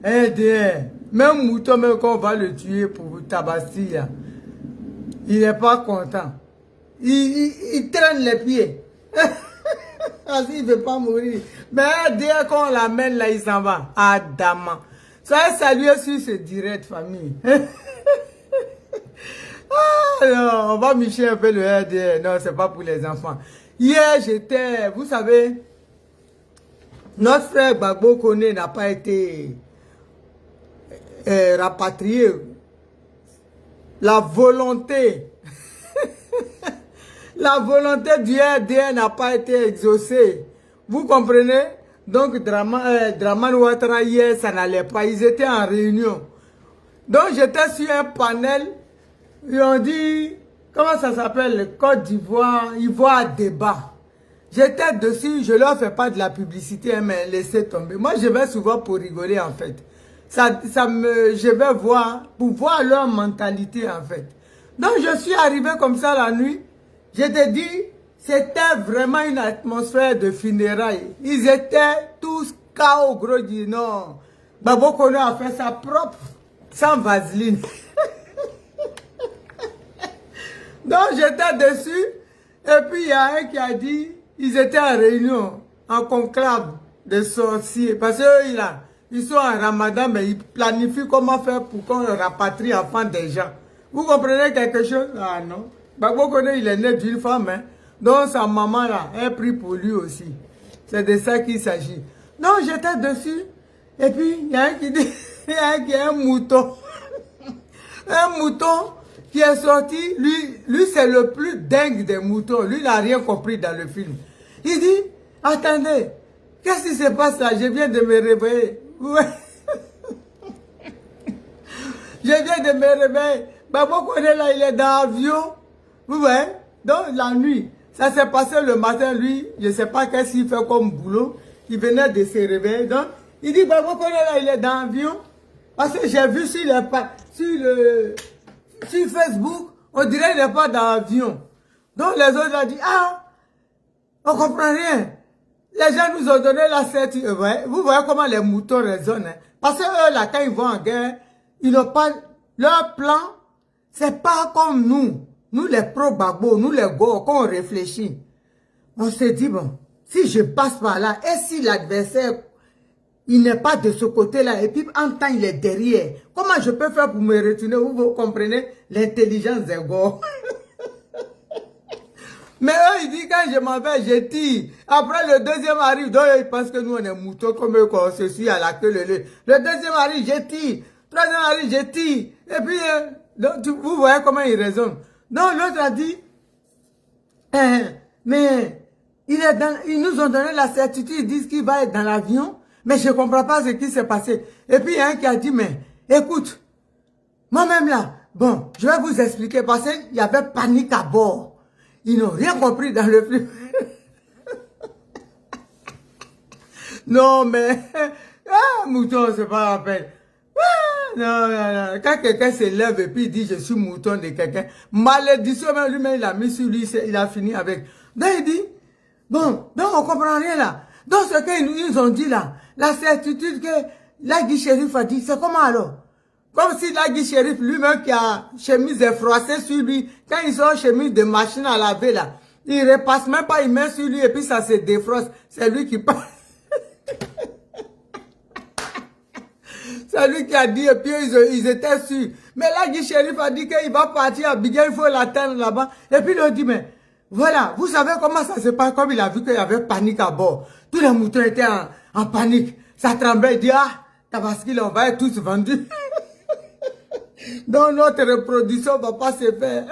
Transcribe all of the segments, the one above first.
Même mouton, même quand on va le tuer pour tabasser, là, il n'est pas content. Il traîne les pieds. Parce qu'il ne veut pas mourir. Mais dès qu'on l'amène là, il s'en va. Adama. Ça, saluer sur ce direct, famille. Non, on va micher un peu le RDR. Non, c'est pas pour les enfants. Hier, j'étais, vous savez, notre frère Gbagbo Kone n'a pas été rapatrié. La volonté du RDR n'a pas été exaucée. Vous comprenez? Donc, Draman Ouattara, hier, ça n'allait pas. Ils étaient en réunion. Donc, j'étais sur un panel. Ils ont dit, comment ça s'appelle? Côte d'Ivoire, Ivoire débat. J'étais dessus, je leur fais pas de la publicité, hein, mais laissez tomber. Moi, je vais souvent pour rigoler, en fait. Je vais voir, pour voir leur mentalité, en fait. Donc, je suis arrivé comme ça la nuit. Je te dis, c'était vraiment une atmosphère de funérailles. Ils étaient tous KO, gros, dit non. Gbagbo Kone a fait sa propre, sans vaseline. Donc, j'étais dessus. Et puis, il y a un qui a dit, ils étaient en réunion, en conclave de sorciers. Parce qu'eux, ils sont en ramadan, mais ils planifient comment faire pour qu'on rapatrie enfant des gens. Vous comprenez quelque chose? Ah non. Gbagbo Kone, il est né d'une femme. Hein. Donc, sa maman, là, elle prie pour lui aussi. C'est de ça qu'il s'agit. Donc, j'étais dessus. Et puis, il y a un qui dit, il y a un qui a un mouton. Un mouton qui est sorti, lui c'est le plus dingue des moutons. Lui, il n'a rien compris dans le film. Il dit, attendez, qu'est-ce qui se passe là? Je viens de me réveiller. Ouais. Je viens de me réveiller. Gbagbo Kone là, il est dans l'avion. Vous voyez? Donc, la nuit, ça s'est passé le matin, lui, je ne sais pas qu'est-ce qu'il fait comme boulot. Il venait de se réveiller. Donc, il dit, Gbagbo Kone là, il est dans l'avion. Parce que j'ai vu sur Facebook, on dirait qu'il n'est pas dans l'avion. Donc les autres ont dit, ah, on ne comprend rien. Les gens nous ont donné la certitude. Vous voyez comment les moutons raisonnent. Hein? Parce que eux, là, quand ils vont en guerre, ils n'ont pas... Leur plan, c'est pas comme nous. Nous, les pro-Gbagbo, nous, les gars, quand on réfléchit, on se dit, bon, si je passe par là, et si l'adversaire... il n'est pas de ce côté-là, et puis en temps il est derrière. Comment je peux faire pour me retourner? Vous comprenez l'intelligence des gars. Mais eux, ils disent, quand je m'en vais, je tire. Après, le deuxième arrive, donc ils pensent que nous, on est moutons, comme eux, qu'on se suit à la queue leu. Le deuxième arrive, je tire. Troisième arrive, je tire. Et puis, donc, vous voyez comment ils raisonnent. Donc, l'autre a dit, mais ils nous ont donné la certitude, ils disent qu'il va être dans l'avion. Mais je ne comprends pas ce qui s'est passé. Et puis, il y a un qui a dit, mais écoute, moi-même là, bon, je vais vous expliquer parce qu'il y avait panique à bord. Ils n'ont rien compris dans le film. Non, mais, mouton, c'est pas la peine. Non. Quand quelqu'un se lève et puis il dit, je suis mouton de quelqu'un, malédiction, même lui-même, il a mis sur lui, il a fini avec. Donc, il dit, bon, donc on comprend rien là. Donc, ce qu'ils nous ont dit là, la certitude que Lagui Shérif a dit, c'est comment alors? Comme si Lagui Shérif lui-même qui a chemise froissée sur lui, quand ils sont chemise de machine à laver là, il repasse même pas, il met sur lui et puis ça se défroisse. C'est lui qui parle. C'est lui qui a dit et puis ils étaient sûrs. Mais Lagui Shérif a dit qu'il va partir à Bigué, il faut l'attendre là-bas. Et puis il a dit, mais voilà, vous savez comment ça se passe, comme il a vu qu'il y avait panique à bord. Tous les moutons étaient en panique. Ça tremblait, il dit, ah, Tabaski, on va être tous vendus. Donc notre reproduction ne va pas se faire.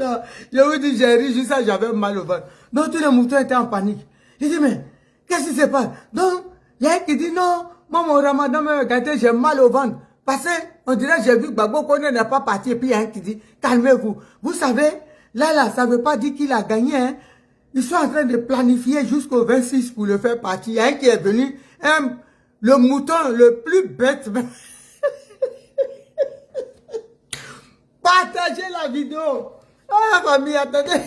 Ah, je vous dis, j'ai ri, juste ça, j'avais mal au ventre. Donc tous les moutons étaient en panique. Il dit, mais, qu'est-ce qui se passe? Donc, il y a un qui dit, non, moi, mon ramadan me gâté, j'ai mal au ventre. Parce qu'on dirait, j'ai vu que Gbagbo Kone n'est pas parti. Et puis il y a un qui dit, calmez-vous. Vous savez, là, ça ne veut pas dire qu'il a gagné. Hein. Ils sont en train de planifier jusqu'au 26 pour le faire partir. Il y a un qui est venu, le mouton le plus bête. Partagez la vidéo. Ah, famille, attendez.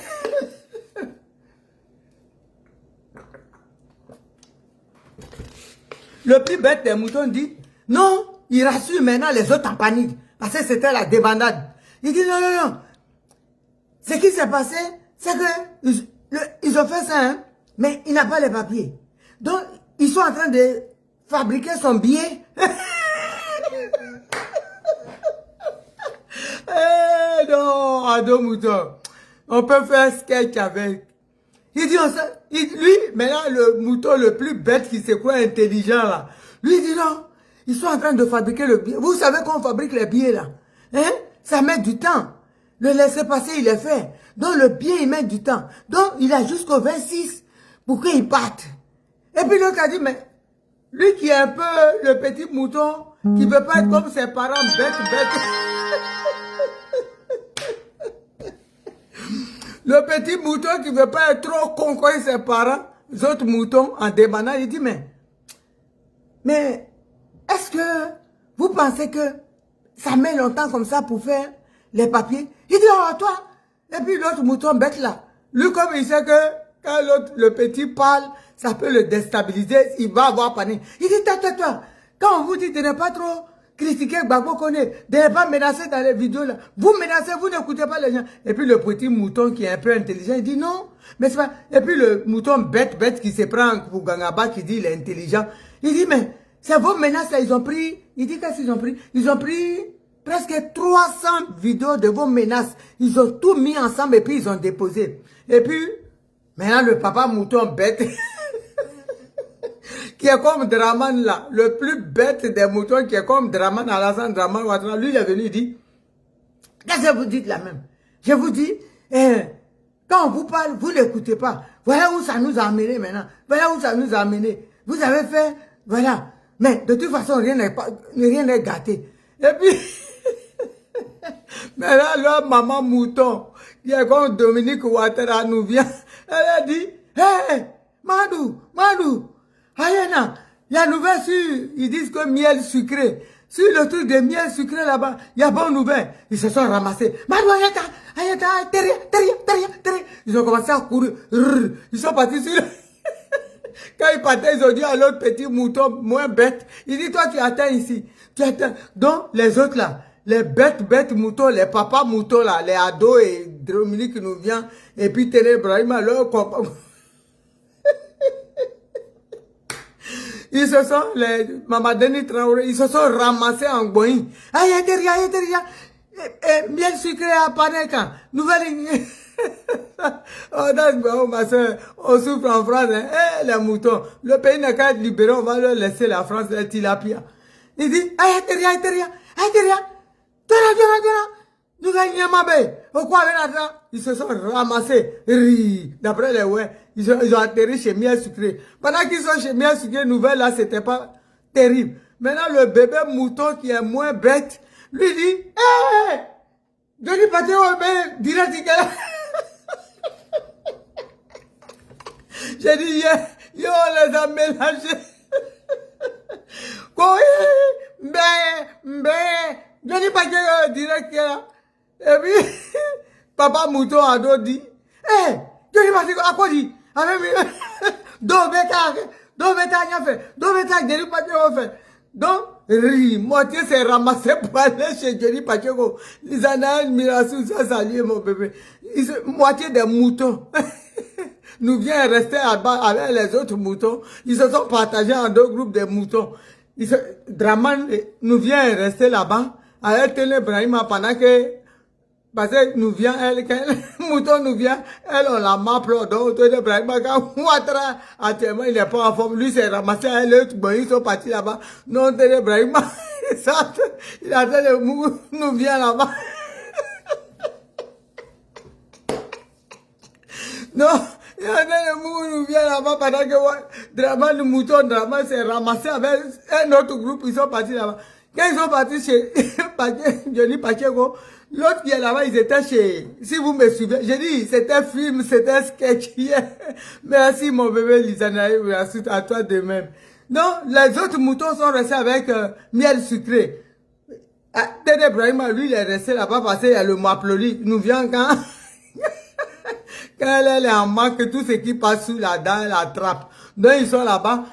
Le plus bête des moutons dit, Non, il rassure maintenant les autres en panique. Parce que c'était la débandade. Il dit non, non, non. Ce qui s'est passé, c'est que ils ont fait ça, hein, mais il n'a pas les papiers. Donc, ils sont en train de fabriquer son billet. Eh non, Ado Mouton. On peut faire sketch avec. Il dit, lui, maintenant, le mouton le plus bête qui se croit intelligent, là. Lui, il dit non, ils sont en train de fabriquer le billet. Vous savez qu'on fabrique les billets, là. Hein? Ça met du temps. Le laisser-passer, il est fait. Donc, le billet, il met du temps. Donc, il a jusqu'au 26 pour qu'il parte. Et puis, l'autre a dit, mais lui qui est un peu le petit mouton, qui ne veut pas être comme ses parents bêtes. Le petit mouton qui ne veut pas être trop con comme ses parents, les autres moutons en débandant, il dit, mais est-ce que vous pensez que ça met longtemps comme ça pour faire les papiers? Il dit, oh, toi. Et puis l'autre mouton bête là, lui comme il sait que quand le petit parle, ça peut le déstabiliser, il va avoir panique. Il dit, toi, quand on vous dit de ne pas trop critiquer Gbagbo Koné, de ne pas menacer dans les vidéos là, vous menacez, vous n'écoutez pas les gens. Et puis le petit mouton qui est un peu intelligent, il dit non, mais c'est pas. Et puis le mouton bête qui se prend pour Gangaba, qui dit il est intelligent, il dit mais c'est vos menaces là, ils ont pris, il dit qu'est-ce qu'ils ont pris? Ils ont pris presque 300 vidéos de vos menaces, ils ont tout mis ensemble et puis ils ont déposé. Et puis, maintenant le papa mouton bête, qui est comme Draman là, le plus bête des moutons qui est comme Draman, Alassane Draman Ouattara, lui il est venu, il dit, qu'est-ce que vous dites là même? Je vous dis, quand on vous parle, vous n'écoutez pas. Voilà où ça nous a amené maintenant. Voilà où ça nous a amené. Vous avez fait, voilà. Mais de toute façon, rien n'est gâté. Et puis, maintenant, leur maman mouton, qui est comme Dominique Ouattara, nous vient, elle a dit, hé, Madou, Ayana, il y a une nouvelle sur, ils disent que miel sucré. Sur le truc de miel sucré là-bas, il y a bonne nouvelle. Ils se sont ramassés. Madou, Ayata, terre. Ils ont commencé à courir. Ils sont partis sur le... Quand ils partaient, ils ont dit à l'autre petit mouton moins bête. Il dit, toi, tu attends ici. Tu attends. Donc, les autres là, les bêtes moutons, les papas moutons là, les ados et Dominique qui nous vient, et puis Télé Brahima, leur compagnon. Ils se sont, les Mamadeni Traoré, ils se sont ramassés en Boeing. Aïe, miel sucré à Paneka. Nouvelle oh, that's ma soeur, on souffre en France, hein. Les moutons. Le pays n'a qu'à être libéré, on va leur laisser la France, la tilapia. Il dit, aïe, nouvelle Niamabé. Pourquoi ils se sont ramassés. D'après les ouais, ils ont atterri chez miel sucré. Pendant qu'ils sont chez miel sucré, nouvelle là, c'était pas terrible. Maintenant, le bébé mouton qui est moins bête, lui dit, hé, Johnny Pateo, direct, j'ai dit, yo, on les a mélangés. Quoi, Johnny Pateo, direct, et puis, papa mouton a dit, hé, Johnny Pateo, à quoi dit? Donc, moitié s'est ramassé pour aller chez Johnny Pacheco. Ils en ont une Mirassou, ça salué mon bébé. Moitié des moutons. Nous vient rester avec les autres moutons. Ils se sont partagés en deux groupes de moutons. Draman nous vient rester là-bas. Avec Télé Brahima pendant que, parce que nous vient, quand le mouton nous vient, on la maple, donc Télé Brahima, quand Ouattara, actuellement, il n'est pas en forme. Lui, s'est ramassé à l'autre, bon, ils sont partis là-bas. Non, Télé Brahima, il a fait le mou, nous vient là-bas. Non, il a fait le mou, nous vient là-bas pendant que Draman, le mouton, Draman s'est ramassé avec un autre groupe, ils sont partis là-bas. Quand ils sont partis chez Johnny Pacheco, l'autre qui est là-bas, ils étaient chez... Si vous me suivez, j'ai dit, c'était film, c'était sketch hier. Merci mon bébé Lisanaï, à toi de même. Donc, les autres moutons sont restés avec miel sucré. Tede Brahima, lui, il est resté là-bas parce qu'il y a le Maploli. Il nous vient quand... quand elle est en manque, tout ce qui passe sous la dent, elle attrape. Donc, ils sont là-bas.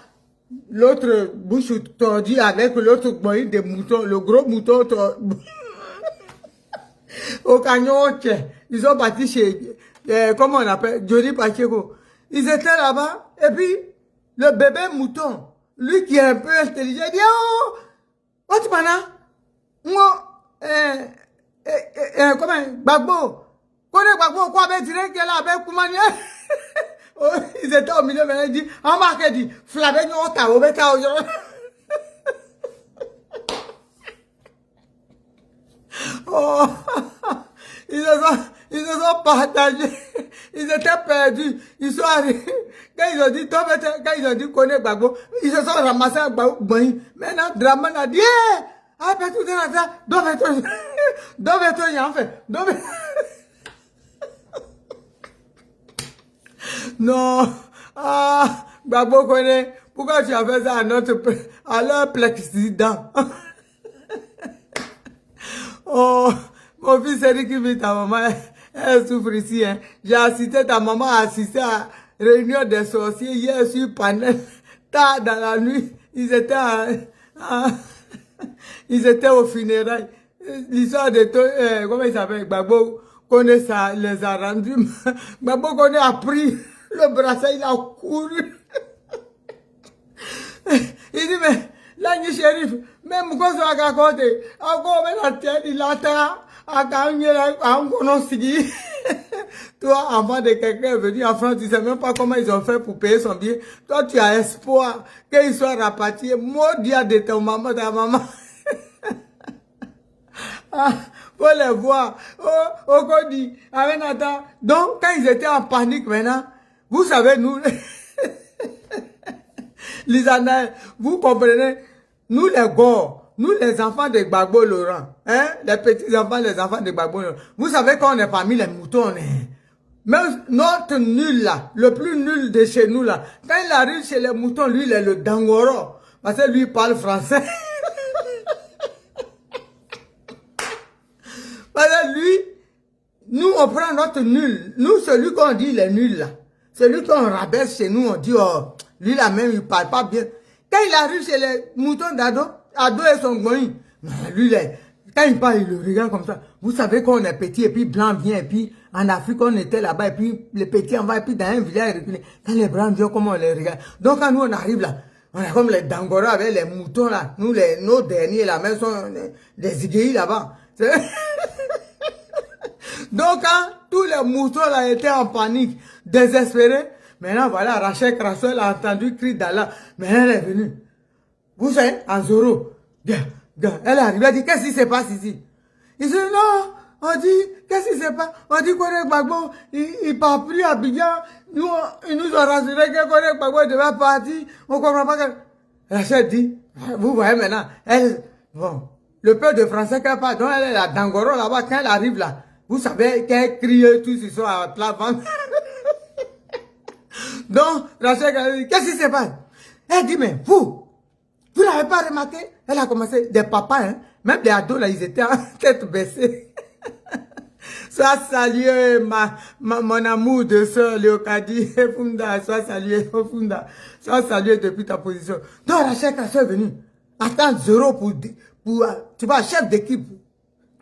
l'autre bouche tordue avec l'autre boy de mouton, le gros mouton au canyon. Ils ont parti chez, comment on appelle, Johnny Pacheco. Ils étaient là-bas, et puis, le bébé mouton, lui qui est un peu intelligent, dit, oh, what mana? Moi, comment, Gbagbo, connais Gbagbo, quoi, ben, direct, qu'elle a, ben, comment, ils étaient au milieu, mais ils disent, en marque, dit, Flavien, on t'a, on t'a, oh, ils se sont partagés, ils étaient perdus, ils sont arrivés, quand ils ont dit, quand ils ont dit, connais Gbagbo, ils se sont ramassés à Gbagbo, maintenant, Draman a dit, eh, ah, ben, tout est là, donc, il en fait, non, ah, Gbagbo connaît, pourquoi tu as fait ça à leur président? Oh, mon fils a dit que ta maman, elle souffre ici, hein. J'ai assisté, ta maman a assisté à la réunion des sorciers hier sur Panel, tard dans la nuit, ils étaient ils étaient au funérailles. L'histoire de comment il s'appelle, Gbagbo connaît ça, les a rendus. Gbagbo connaît a pris le bracelet, il a couru. Il dit, mais, là, ni shérif, même quand ça a raconté, encore, mais la tête, il attend, à gagner, à un konosigi. Toi, avant de quelqu'un venu en France, tu sais même pas comment ils ont fait pour payer son billet. Toi, tu as espoir qu'il soit rapatrié. Maudit de ton maman, ta maman. Ah, faut les voir. Oh, Cody, avec Nathan. Donc, quand ils étaient en panique maintenant, vous savez, nous, les Anna, vous comprenez, nous les gars, nous les enfants de Gbagbo Laurent, hein, les petits enfants, les enfants de Gbagbo Laurent, vous savez qu'on est parmi les moutons, hein. Même notre nul là, le plus nul de chez nous là, quand il arrive chez les moutons, lui il est le Dangoro, parce que lui il parle français. Parce que lui, nous on prend notre nul, nous celui qu'on dit il est nul là, celui qu'on rabaisse chez nous, on dit oh, lui là même il parle pas bien. Quand il arrive chez les moutons d'Ado, Ado et son goïn, lui là, quand il parle, il le regarde comme ça. Vous savez qu'on est petit et puis blanc vient et puis en Afrique on était là-bas et puis les petits en bas et puis dans un village reculé. Quand les blancs viennent, comment on les regarde. Donc quand nous on arrive là, on est comme les Dangora avec les moutons là. Nous nos derniers là, même sont des Igéi là-bas. Donc quand tous les moutons là étaient en panique, désespérés, maintenant voilà, Rachel Craswell a entendu cri d'Allah. Maintenant elle est venue. Vous savez, en Zoro, elle arrive, elle dit, qu'est-ce qui se passe ici? Il dit, non, on dit, qu'est-ce qui se passe? On dit qu'on Gbagbo, il part plus à Abidjan, ils nous ont rassuré que Koné Gbagbo devait partir, on comprend pas que... Rachel dit, vous voyez maintenant, elle, bon, le peu de français qu'elle parle, donc elle est là, Dangoro là-bas, quand elle arrive là, vous savez qu'elle crie, tous ils sont à plat ventre. Donc, Rachel dit, qu'est-ce qui se passe? Elle dit, mais vous n'avez pas remarqué? Elle a commencé, des papas, hein, même des ados, là, ils étaient en tête baissée. Sois salué, mon amour de sœur, Léocadie, Funda, sois salué, Funda, sois salué depuis ta position. Donc, Rachel Kassou est venu. Attends, Zoro pour, tu vois, chef d'équipe.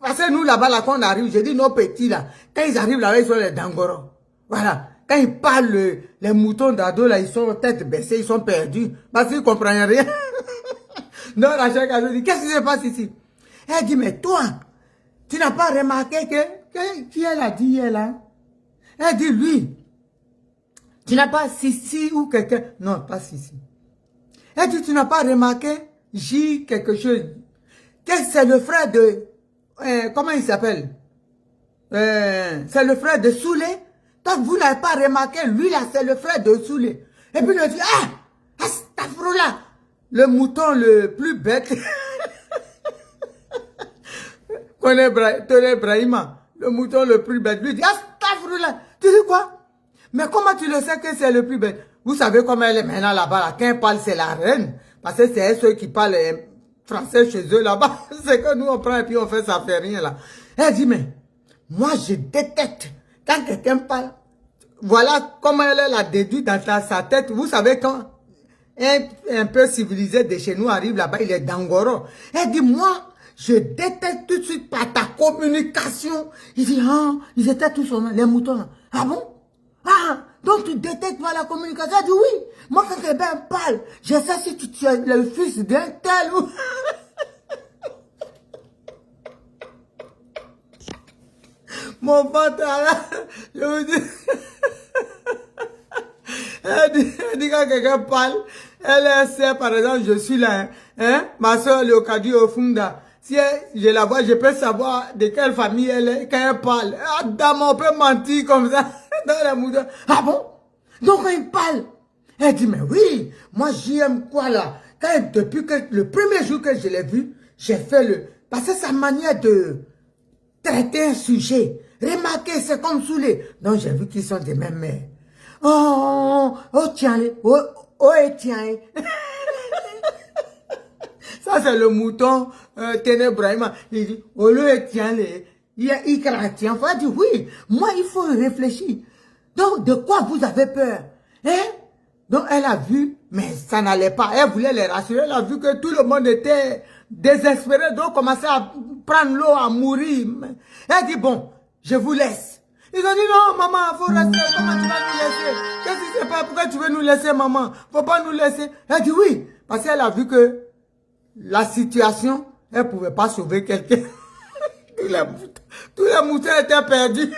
Parce que nous, là-bas, là, quand on arrive, j'ai dit, nos petits, là, quand ils arrivent là-bas, ils sont les Dangoro. Voilà. Quand ils parlent, les moutons d'ado, là, ils sont tête baissée, ils sont perdus. Parce qu'ils ne comprennent rien. Donc, Rachel Kassou dit, qu'est-ce qui se passe ici? Elle dit, mais toi, tu n'as pas remarqué qui elle a dit, elle, là? Elle dit, lui, tu n'as pas Sissi ou quelqu'un, non, pas Sissi. Elle dit, tu n'as pas remarqué, J quelque chose, que c'est le frère de, comment il s'appelle? C'est le frère de Soulé. Donc, vous n'avez pas remarqué, lui, là, c'est le frère de Soulé. Et puis, il a dit, ah, Astafroula, le mouton le plus bête. Connais Brahima, le mouton le plus bête. Lui dit, Astafroula, tu dis quoi? Mais comment tu le sais que c'est le plus bête? Vous savez comment elle est maintenant là-bas, là. Quand elle parle, c'est la reine. Parce que c'est elle, ceux qui parlent français chez eux là-bas. C'est que nous, on prend et puis on fait ça, fait rien là. Elle dit, mais, moi, je déteste quand quelqu'un parle. Voilà comment elle l'a déduit dans sa tête. Vous savez quand un peu civilisé de chez nous arrive là-bas, il est d'Angoro. Elle dit, moi, je déteste tout de suite par ta communication. Il dit, ah, ils étaient tous sur les moutons là. Ah bon? Ah, donc tu détestes par la communication? Elle dit, oui. Moi, quand quelqu'un parle, je sais si tu es le fils d'un tel ou... Mon pote, je vous dis... Elle dit quand quelqu'un parle, elle sait, par exemple, je suis là, hein, ma soeur Léocadie au Funda. Si je la vois, je peux savoir de quelle famille elle est quand elle parle. Ah, dame, on peut mentir comme ça dans la moudon. Ah bon? Donc quand il parle, elle dit, mais oui, moi j'aime quoi là? Depuis que le premier jour que je l'ai vu, j'ai fait le... Parce que sa manière de traiter un sujet, remarquez, c'est comme saoulé. Donc j'ai vu qu'ils sont des mêmes mères. Oh, oh, tiens, oh, oh, tiens. Ça, c'est le mouton Ténébrahima. Il dit, oh, le tiens, il tient. Il dit, oui, moi, il faut réfléchir. Donc, de quoi vous avez peur? Hein? Donc, elle a vu, mais ça n'allait pas. Elle voulait les rassurer. Elle a vu que tout le monde était désespéré. Donc, commençait à prendre l'eau, à mourir. Elle dit, bon, je vous laisse. Ils ont dit, non, maman, il faut rester. Comment tu vas nous laisser? Qu'est-ce qui se passe? Pourquoi tu veux nous laisser, maman? Faut pas nous laisser. Elle dit, oui. Parce qu'elle a vu que la situation, elle pouvait pas sauver quelqu'un. Tous les moutons étaient perdus.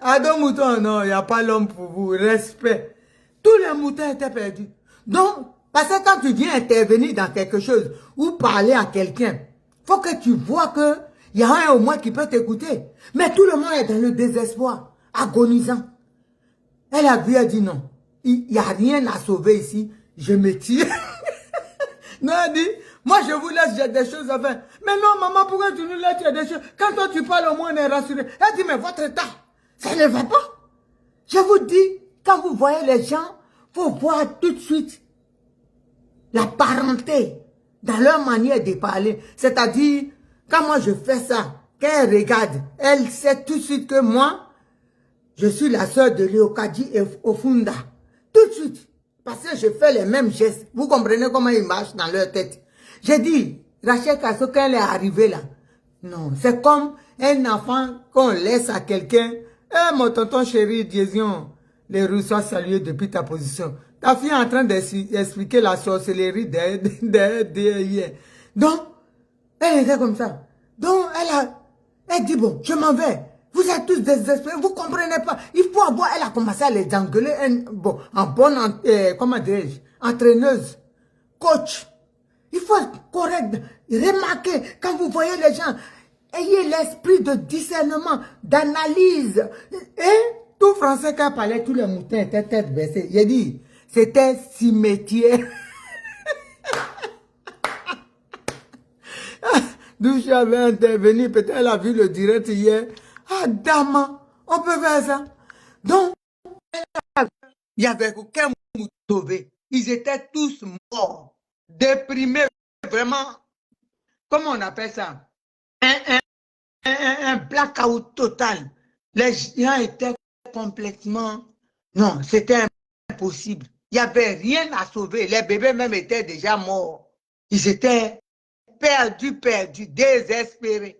Ah, donc, mouton, non, il n'y a pas l'homme pour vous. Respect. Tous les moutons étaient perdus. Donc, parce que quand tu viens intervenir dans quelque chose ou parler à quelqu'un, faut que tu vois que il y a un au moins qui peut t'écouter. Mais tout le monde est dans le désespoir, agonisant. Elle a vu, elle dit non, il n'y a rien à sauver ici, je me tire. Non, elle dit, moi je vous laisse, j'ai des choses à faire. Mais non, maman, pourquoi tu nous laisses, tu as des choses? Quand toi tu parles, au moins on est rassuré. Elle dit, mais votre état, ça ne va pas. Je vous dis, quand vous voyez les gens, faut voir tout de suite la parenté dans leur manière de parler. C'est-à-dire, quand moi je fais ça, quand elle regarde, elle sait tout de suite que moi, je suis la sœur de Léocadie et Ofunda. Tout de suite. Parce que je fais les mêmes gestes. Vous comprenez comment ils marchent dans leur tête. J'ai dit, Rachel Kasso, quand elle est arrivée là, non, c'est comme un enfant qu'on laisse à quelqu'un. Eh, mon tonton chéri, Diésion, les Russes salués depuis ta position. Ta fille est en train d'expliquer la sorcellerie hier. Donc, elle était comme ça. Donc, elle dit, bon, je m'en vais. Vous êtes tous désespérés, vous ne comprenez pas. Il faut avoir, elle a commencé à les engueuler, bon, en bonne, comment dirais-je, entraîneuse, coach. Il faut être correct, remarquer, quand vous voyez les gens, ayez l'esprit de discernement, d'analyse. Et tout Français, quand parlait, tous les moutons étaient tête baissée. J'ai dit, c'était cimetière. D'où j'avais intervenu, peut-être elle a vu le direct hier. Ah, dame, on peut faire ça. Donc, il n'y avait aucun mouton sauvé. Ils étaient tous morts, déprimés, vraiment, comment on appelle ça? Un blackout total. Les gens étaient complètement... Non, c'était impossible. Il n'y avait rien à sauver. Les bébés même étaient déjà morts. Ils étaient perdus, désespérés.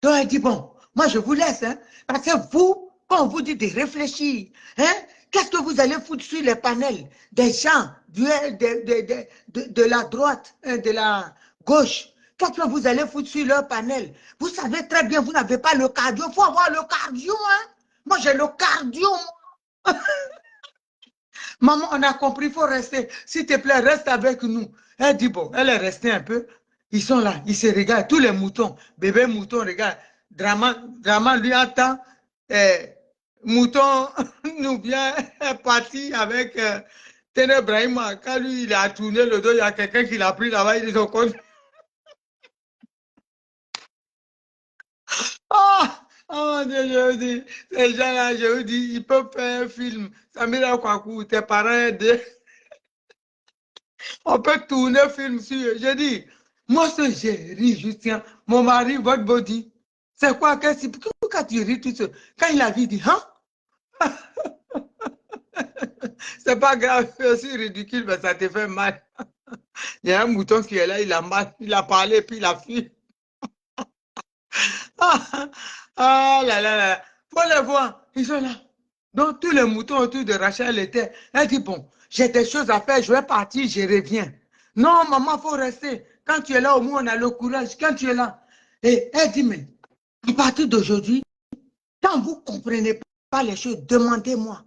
Donc elle dit, bon, moi je vous laisse, hein, parce que vous, quand on vous dit de réfléchir, hein, qu'est-ce que vous allez foutre sur les panels des gens de la droite, de la gauche? Qu'est-ce que vous allez foutre sur leur panel? Vous savez très bien, vous n'avez pas le cardio. Il faut avoir le cardio, hein. Moi, j'ai le cardio. Maman, on a compris, il faut rester. S'il te plaît, reste avec nous. Elle dit, bon, elle est restée un peu. Ils sont là, ils se regardent, tous les moutons. Bébé mouton, regarde. Drama lui attend. Mouton nous vient parti avec Ténébrahima. Quand lui, il a tourné le dos, il y a quelqu'un qui l'a pris là-bas, il dit, son compte. Ah, oh mon Dieu, je vous dis, ces gens-là, je vous dis, ils peuvent faire un film. Samira Kwaku, tes parents aidés. On peut tourner un film sur eux. Je dis, moi, ce j'ai ri, Justin, mon mari, votre body. C'est quoi, qu'est-ce que Pourquoi tu ris tout seul? Quand il a vu, il dit, hein? C'est pas grave, c'est aussi ridicule, mais ça te fait mal. Il y a un mouton qui est là, il a mal, il a parlé, puis il a fui. Ah là là là. Faut les voir, ils sont là. Donc tous les moutons autour de Rachel étaient. Elle dit, bon, j'ai des choses à faire, je vais partir, je reviens. Non, maman, faut rester. Quand tu es là, au moins, on a le courage. Quand tu es là. Et elle dit, mais à partir d'aujourd'hui, quand vous ne comprenez pas les choses, demandez-moi.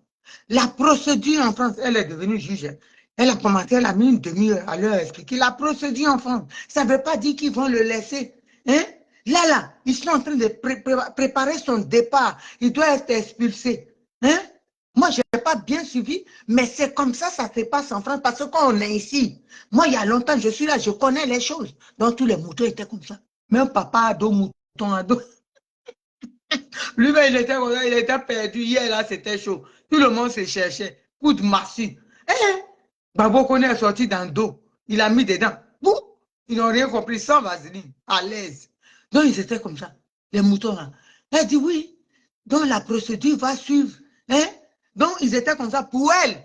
La procédure en France, elle est devenue juge. Elle a commencé, elle a mis une demi-heure à leur expliquer. La procédure en France, ça ne veut pas dire qu'ils vont le laisser. Hein? Là, ils sont en train de préparer son départ. Il doit être expulsé. Hein? Moi, je n'ai pas bien suivi, mais c'est comme ça se passe en France parce qu'on est ici. Moi, il y a longtemps, je suis là, je connais les choses. Donc, tous les moutons étaient comme ça. Même papa a deux moutons à dos. Lui-même, il était perdu. Hier, là, c'était chaud. Tout le monde se cherchait. Coup de massue. Babo Kone est sorti dans le dos. Il a mis dedans. Bouh! Ils n'ont rien compris sans vaseline. À l'aise. Donc, ils étaient comme ça. Les moutons, là. Elle dit oui. Donc, la procédure va suivre. Hein? Donc, ils étaient comme ça. Pour elle,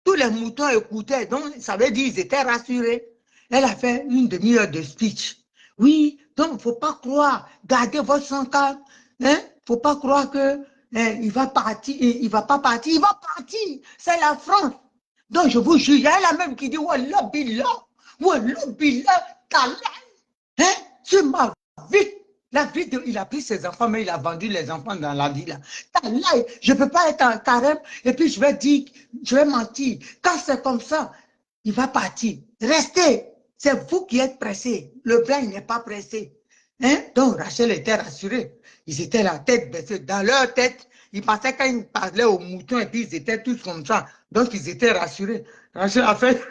tous les moutons écoutaient. Donc, ça veut dire qu'ils étaient rassurés. Elle a fait une demi-heure de speech. Oui, donc il ne faut pas croire. Gardez votre sang calme. Il ne faut pas croire que il va partir, il va pas partir. Il va partir. C'est la France. Donc je vous jure, il y a la même qui dit, Wallah billah, Wallah billah, tallah. Hein? C'est ma vie. La vie il a pris ses enfants, mais il a vendu les enfants dans la vie là. Tallah, je ne peux pas être en carême et puis je vais dire, je vais mentir. Quand c'est comme ça, il va partir. Restez. C'est vous qui êtes pressés. Le blanc, il n'est pas pressé. Hein? Donc, Rachel était rassurée. Ils étaient la tête baissée. Dans leur tête, ils pensaient quand ils parlaient aux moutons et puis ils étaient tous comme ça. Donc, ils étaient rassurés. Rachel a fait.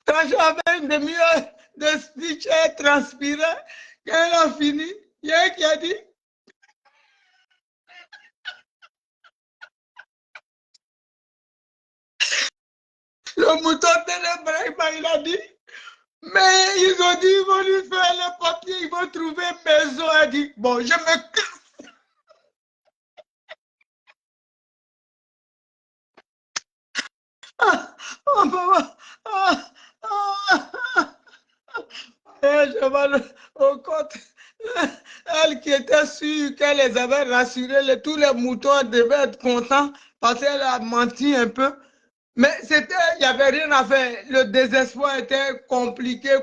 Rachel a fait une demi-heure de speech, elle transpirait. Quand elle a fini, il y a un qui a dit. Le mouton ténébreux, il a dit. Mais ils ont dit, ils vont lui faire le papier, ils vont trouver une maison. Elle dit, bon, je me casse. Ah, oh, maman. Ah, ah, ah. Et je vais au compte. Elle qui était sûre qu'elle les avait rassurés, tous les moutons devaient être contents parce qu'elle a menti un peu. Mais c'était, il n'y avait rien à faire. Le désespoir était compliqué.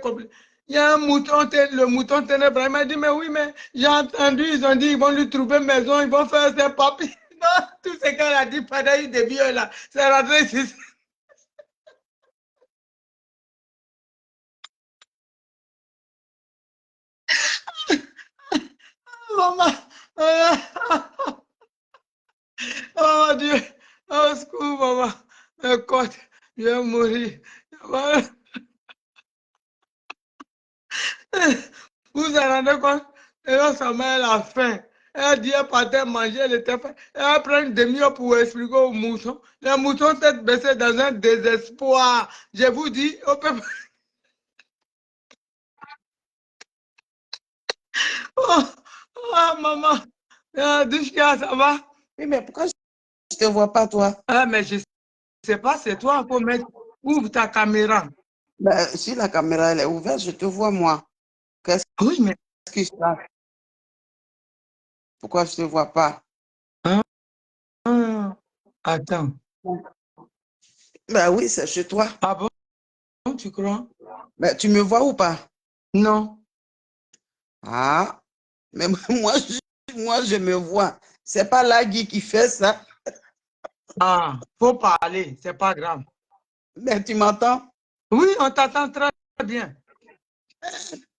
Il y a un mouton, le mouton ténébreux. Il m'a dit, mais oui, mais j'ai entendu, ils ont dit, ils vont lui trouver maison, ils vont faire ses papiers. Non, tout ce qu'elle a dit pendant une demi-heure là, c'est rentré ici. Maman, oh mon Dieu, au secours, maman, écoute, je vais mourir. Vous vous rendez compte? Et là, sa mère, elle a faim. Elle dit, elle partait manger, elle était faim. Elle prend une demi-heure pour expliquer aux moutons. Les moutons tête baissée dans un désespoir. Je vous dis, on peut... Oh, oh, maman. Ah, Dushka, ça va? Oui, mais pourquoi je ne te vois pas, toi? Ah, mais je ne sais pas, c'est toi, il faut mettre... Ouvre ta caméra. Ben, si la caméra elle est ouverte, je te vois, moi. Qu'est-ce Oui, mais... qui se passe? Pourquoi je ne te vois pas? Ah, ah, attends. Ben oui, c'est chez toi. Ah bon, tu crois? Ben, tu me vois ou pas? Non. Ah, mais moi, je me vois. C'est pas Lagui qui fait ça. Ah, faut parler, c'est pas grave. Ben, tu m'entends? Oui, on t'attend très bien.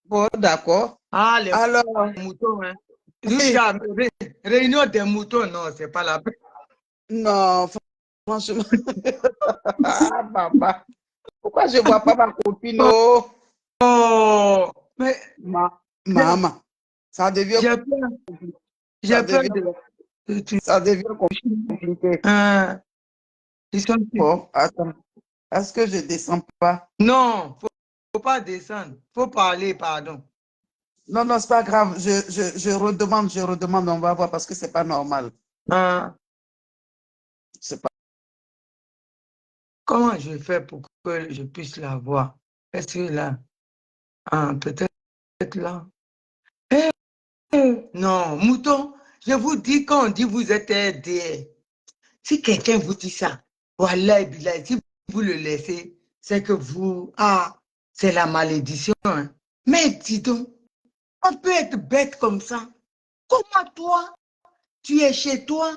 Bon, d'accord. Ah, les Alors, moutons, hein. Jusqu'à réunion des moutons, non, c'est pas la peine. non, franchement. Ah, papa. Pourquoi je ne vois pas ma copine? Oh, Oh, mais maman, ça devient j'ai peur, Ça j'ai peur devient, de ça devient compliqué. hein, ils sont... Bon, attends. Est-ce que je descends pas? Non, pas descendre. Faut parler, pardon. Non, non, c'est pas grave. Je redemande, on va voir parce que c'est pas normal. Hein? C'est pas... Comment je fais pour que je puisse la voir? Est-ce que là? Hein, peut-être là. Non, mouton, je vous dis, quand on dit vous êtes aidé, si quelqu'un vous dit ça, voilà, si vous le laissez, c'est que vous, c'est la malédiction. Hein. Mais dis donc, on peut être bête comme ça. Comment toi, tu es chez toi,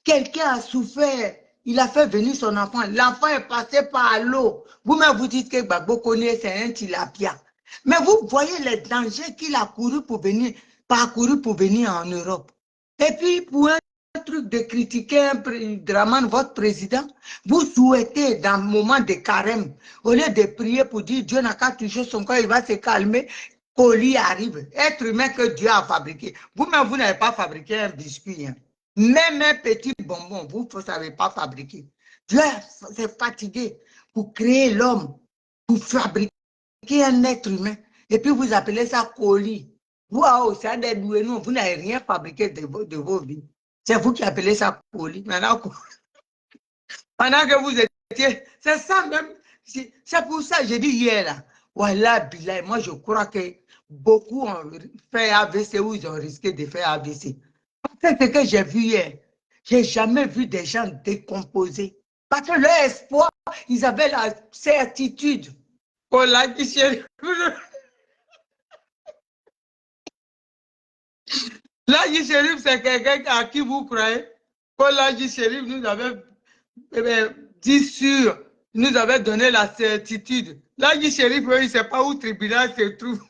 quelqu'un a souffert, il a fait venir son enfant, l'enfant est passé par l'eau. Vous-même vous dites que Gbagbo connaît, c'est un tilapia. Mais vous voyez les dangers qu'il a parcouru pour venir en Europe. Et puis, pour un truc de critiquer Draman, votre président, vous souhaitez, dans le moment de carême, au lieu de prier pour dire Dieu n'a qu'à toucher son corps, il va se calmer, colis arrive. Être humain que Dieu a fabriqué. Vous-même, vous n'avez pas fabriqué un biscuit. Hein. Même un petit bonbon, vous ne savez pas fabriquer. Dieu s'est fatigué pour créer l'homme, pour fabriquer un être humain. Et puis vous appelez ça colis. Vous, vous n'avez rien fabriqué de vos vies. C'est vous qui appelez ça colis. Maintenant, pendant que vous étiez, c'est ça même. C'est pour ça que j'ai dit hier là. Voilà, Bilal, moi je crois que beaucoup ont fait AVC ou ils ont risqué de faire AVC. C'est ce que j'ai vu hier. J'ai jamais vu des gens décomposés. Parce que leur espoir, ils avaient la certitude. Oh là, L'Aji Shérif, c'est quelqu'un à qui vous croyez. Quand l'Aji Shérif nous avait dit sûr, nous avait donné la certitude. L'Aji Shérif, il ne sait pas où le tribunal se trouve.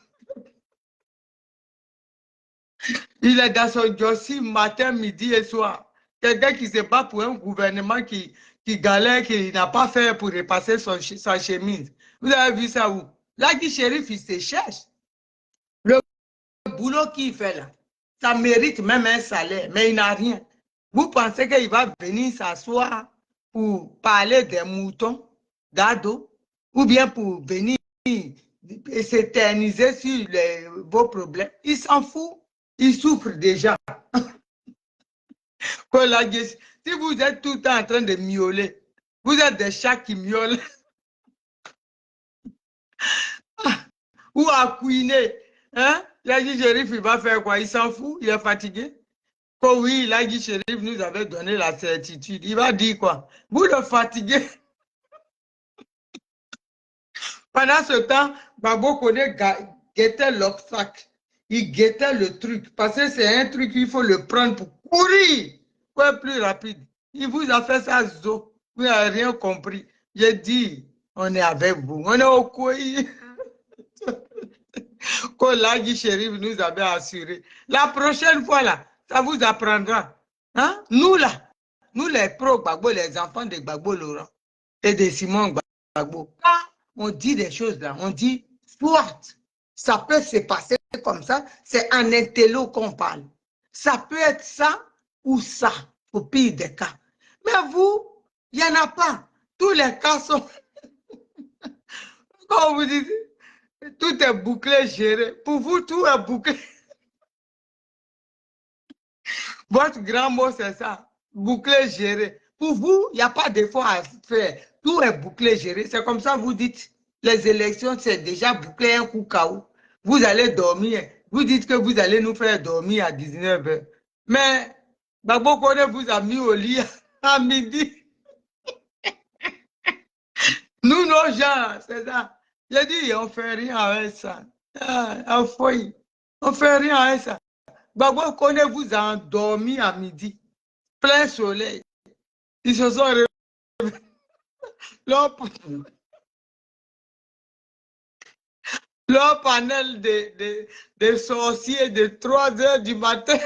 Il est dans son dossier matin, midi et soir. Quelqu'un qui se bat pour un gouvernement qui galère, qui n'a pas fait pour repasser sa chemise. Vous avez vu ça où? L'Aji Shérif, il se cherche. Le boulot qu'il fait là, ça mérite même un salaire, mais il n'a rien. Vous pensez qu'il va venir s'asseoir pour parler des moutons d'ado ou bien pour venir s'éterniser sur vos problèmes? Il s'en fout. Il souffre déjà. Si vous êtes tout le temps en train de miauler, vous êtes des chats qui miaulent ou à couiner. Hein? L'Aji Shérif, il va faire quoi? Il s'en fout, il est fatigué. Oh oui, l'Aji Shérif nous avait donné la certitude. Il va dire quoi? Vous le fatiguez. Pendant ce temps, Babo Kone guettait l'obstacle. Il guettait le truc. Parce que c'est un truc qu'il faut le prendre pour courir. Pour être plus rapide. Il vous a fait ça, zo. Vous n'avez rien compris. J'ai dit, on est avec vous. On est au couille. Quand l'Aji Shérif nous avait assuré. La prochaine fois, là, ça vous apprendra. Hein? Nous, là, nous les pros Gbagbo, les enfants de Gbagbo Laurent et de Simon Gbagbo, quand on dit des choses là, on dit, soit ça peut se passer comme ça, c'est en intello qu'on parle. Ça peut être ça ou ça, au pire des cas. Mais vous, il n'y en a pas. Tous les cas sont, comme vous dites, tout est bouclé, géré. Pour vous, tout est bouclé. Votre grand mot, c'est ça. Bouclé, géré. Pour vous, il n'y a pas d'effort à faire. Tout est bouclé, géré. C'est comme ça, vous dites, les élections, c'est déjà bouclé un coup KO. Vous allez dormir. Vous dites que vous allez nous faire dormir à 19h. Mais, Gbagbo Kone vous a mis au lit à midi. Nous, nos gens, c'est ça. J'ai dit, on ne fait rien avec ça. On ne fait rien avec ça. Gbagbo Kone vous a endormi à midi. Plein soleil. Ils se sont réveillés. Leur panel de sorciers de 3 heures du matin.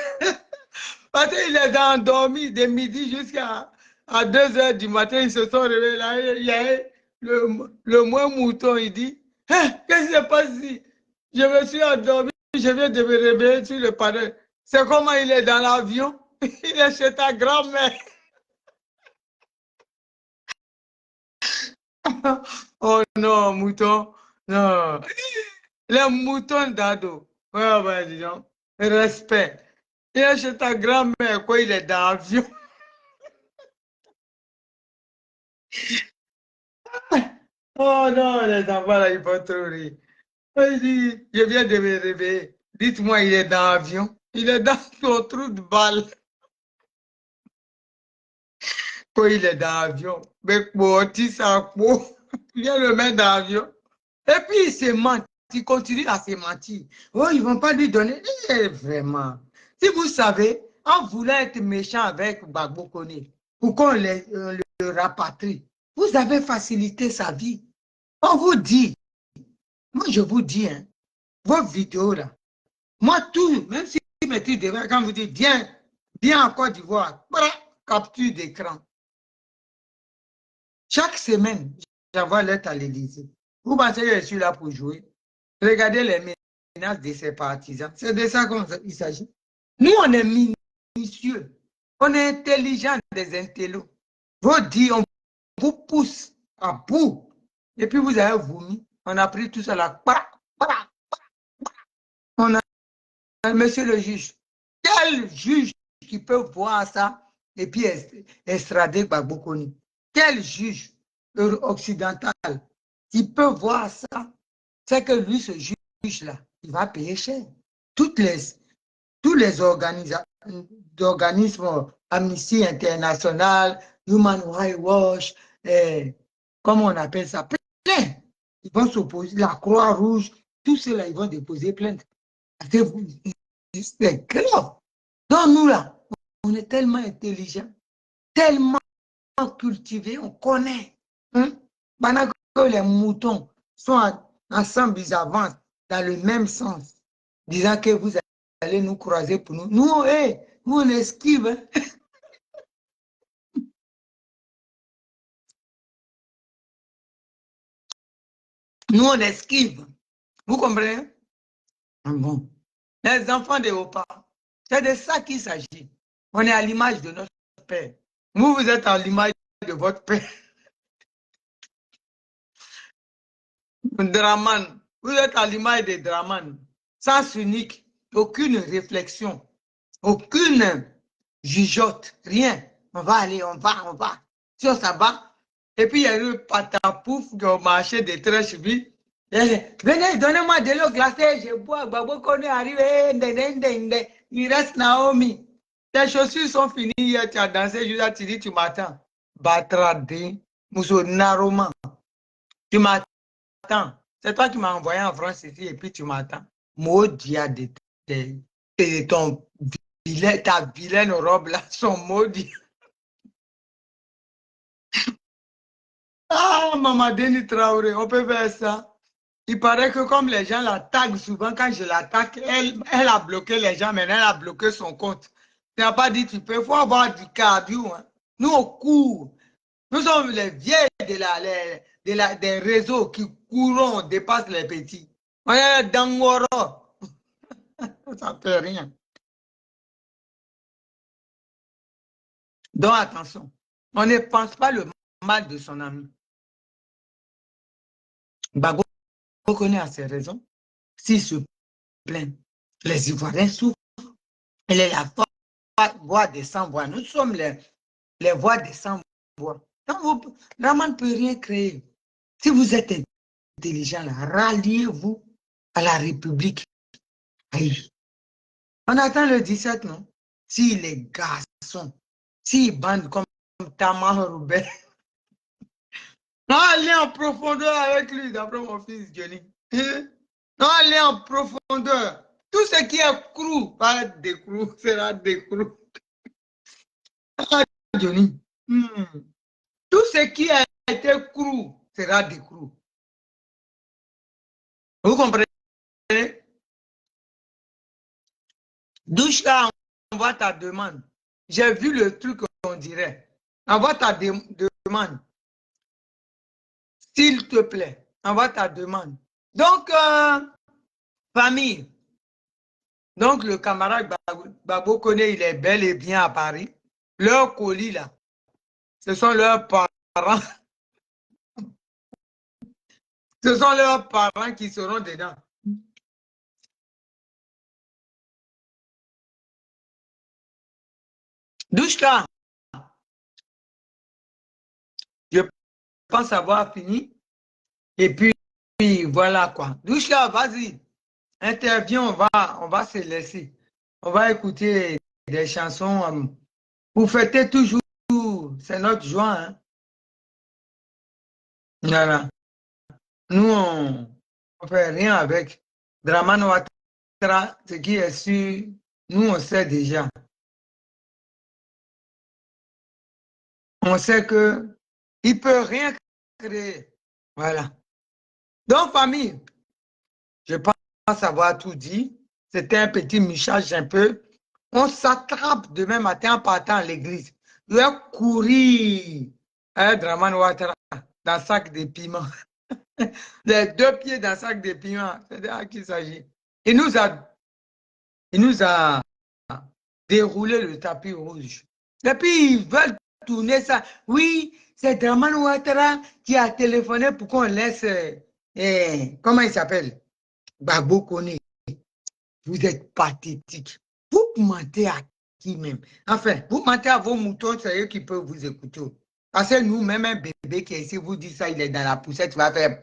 Parce qu'il est endormi de midi jusqu'à 2 heures du matin. Ils se sont réveillés là. Il y a le moins mouton. Il dit, hein, qu'est-ce qui se passe ici? Je me suis endormi. Je viens de me réveiller sur le panel. C'est comment il est dans l'avion. Il est chez ta grand-mère. Oh non, mouton. Non. Les moutons d'ado. Ouais, ouais, dis donc. Respect. Et chez ta grand-mère, quoi, il est dans l'avion. Oh non, les enfants là, ils vont trop rire. Il dit, je viens de me réveiller. Dites-moi, il est dans l'avion. Il est dans son trou de balle. Quoi, il est dans l'avion. Mais pour ça, viens le mettre dans l'avion. Et puis, il se ment. Il continue à se mentir. Oh, ils ne vont pas lui donner. Vraiment. Si vous savez, en voulant être méchant avec Gbagbo Kone, pour qu'on le rapatrie, vous avez facilité sa vie. On vous dit, moi je vous dis, hein, vos vidéos là, moi tout, même si je me dis devant, quand vous dites, viens en Côte d'Ivoire, capture d'écran. Chaque semaine, j'envoie lettre à l'Élysée. Vous pensez que je suis là pour jouer? Regardez les menaces de ses partisans. C'est de ça qu'il s'agit. Nous, on est minutieux. On est intelligent des intellos. Vous dites, on vous pousse à bout. Et puis vous avez vomi. On a pris tout ça là. On a, monsieur le juge. Quel juge qui peut voir ça et puis extrader Gbagbo Kone? Quel juge occidental qui peut voir ça? C'est que lui, ce juge-là, il va payer cher. Tous les organismes, Amnesty International, Human Rights Watch, comment on appelle ça, plein. Ils vont s'opposer, la Croix-Rouge, tous ceux-là, ils vont déposer plainte. C'est grave. Donc nous, là, on est tellement intelligents, tellement cultivés, on connaît. Hein? Pendant que les moutons sont ensemble, ils avancent dans le même sens, disant que vous allez nous croiser pour nous. Nous, nous on esquive. Hein? Nous, on esquive. Vous comprenez? Bon. Les enfants de Opa, c'est de ça qu'il s'agit. On est à l'image de notre père. Vous, vous êtes à l'image de votre père. Draman, vous êtes à l'image de Draman. Sens unique, aucune réflexion, aucune jugeote, rien. On va aller, on va. Si on s'en va, et puis il y a eu patapouf qui ont marché de très vite. Venez, donnez-moi de l'eau glacée, je bois, Gbagbo Kone arrivé, il reste Naomi. Tes chaussures sont finies hier, tu as dansé, je tu dis, tu m'attends. Batrade, Mousso Naroma, tu m'attends. C'est toi qui m'as envoyé en France ici et puis tu m'attends. Maudit de ton ta vilaine robe là, sont maudits. Ah, Maman Denis Traoré, on peut faire ça. Il paraît que comme les gens la taguent souvent, quand je l'attaque, elle a bloqué les gens, mais elle a bloqué son compte. Tu n'as pas dit tu peux, il faut avoir du cardio. Hein. Nous, on court. Nous sommes les vieilles des réseaux qui courent, on dépasse les petits. On est dans Ngoro. Ça ne fait rien. Donc, attention. On ne pense pas le mal de son ami. Gbagbo connaît à ses raisons. S'il se plaint, les Ivoiriens souffrent. Elle est la voix des sans-voix. Nous sommes les voix des sans-voix. Raman ne peut rien créer. Si vous êtes intelligent, ralliez-vous à la République. Aïe. On attend le 17, non? Si les garçons, s'ils bandent comme Taman Roubaix, non, allez en profondeur avec lui, d'après mon fils Johnny. Non, allez en profondeur. Tout ce qui est crou va être décrou, sera décrou. Ah, Johnny. Tout ce qui a été crou sera décrou. Vous comprenez? Douchka, envoie ta demande. J'ai vu le truc qu'on dirait. Envoie ta demande. S'il te plaît, envoie ta demande. Donc, famille. Donc, le camarade Gbagbo Kone, il est bel et bien à Paris. Leurs colis, là, ce sont leurs parents. Ce sont leurs parents qui seront dedans. Douchka, je pense avoir fini. Et puis, voilà quoi. Douchka, vas-y. Interviens, on va se laisser. On va écouter des chansons. Pour fêter toujours, c'est notre joie. Hein? Voilà. Nous, on fait rien avec. Draman Ouattara, ce qui est sûr, nous, on sait déjà. On sait que il ne peut rien créer. Voilà. Donc, famille, je pense avoir tout dit. C'était un petit message un peu. On s'attrape demain matin en partant à l'église. Je vais courir à Draman Ouattara dans le sac de piment. Les 2 pieds dans le sac de piment. C'est de là qu'il s'agit. Il nous a déroulé le tapis rouge. Et puis, ils veulent tourner ça. Oui, c'est Draman Ouattara qui a téléphoné pour qu'on laisse, comment il s'appelle? Gbagbo Kone. Vous êtes pathétique. Vous mentez à qui même? Enfin, vous mentez à vos moutons, c'est eux qui peuvent vous écouter. Parce que nous, même un bébé qui est ici, vous dit ça, il est dans la poussette, il va faire...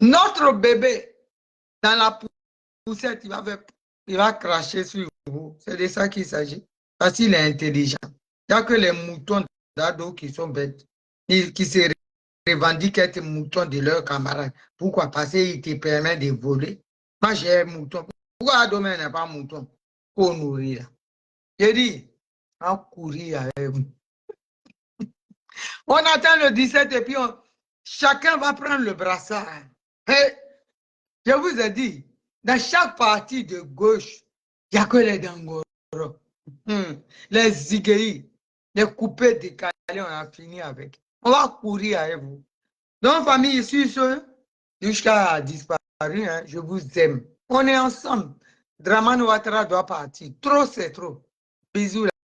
Notre bébé, dans la poussette, il va cracher sur vous. C'est de ça qu'il s'agit. Parce qu'il est intelligent. Il n'y a que les moutons d'ado qui sont bêtes. Qui se revendiquent être moutons de leurs camarades. Pourquoi? Parce qu'il te permet de voler. Moi, j'ai un mouton. Pourquoi Adomé n'est pas mouton? Pour nourrir. J'ai dit, on courir avec vous. On attend le 17 et puis chacun va prendre le brassard. Et je vous ai dit, dans chaque partie de gauche, il n'y a que les Dangoro. Les Zigei, les coupés décalés, on a fini avec. On va courir avec vous. Donc, famille, sur ce, jusqu'à a disparu, hein, je vous aime. On est ensemble. Draman Ouattara doit partir. Trop, c'est trop. Bisous.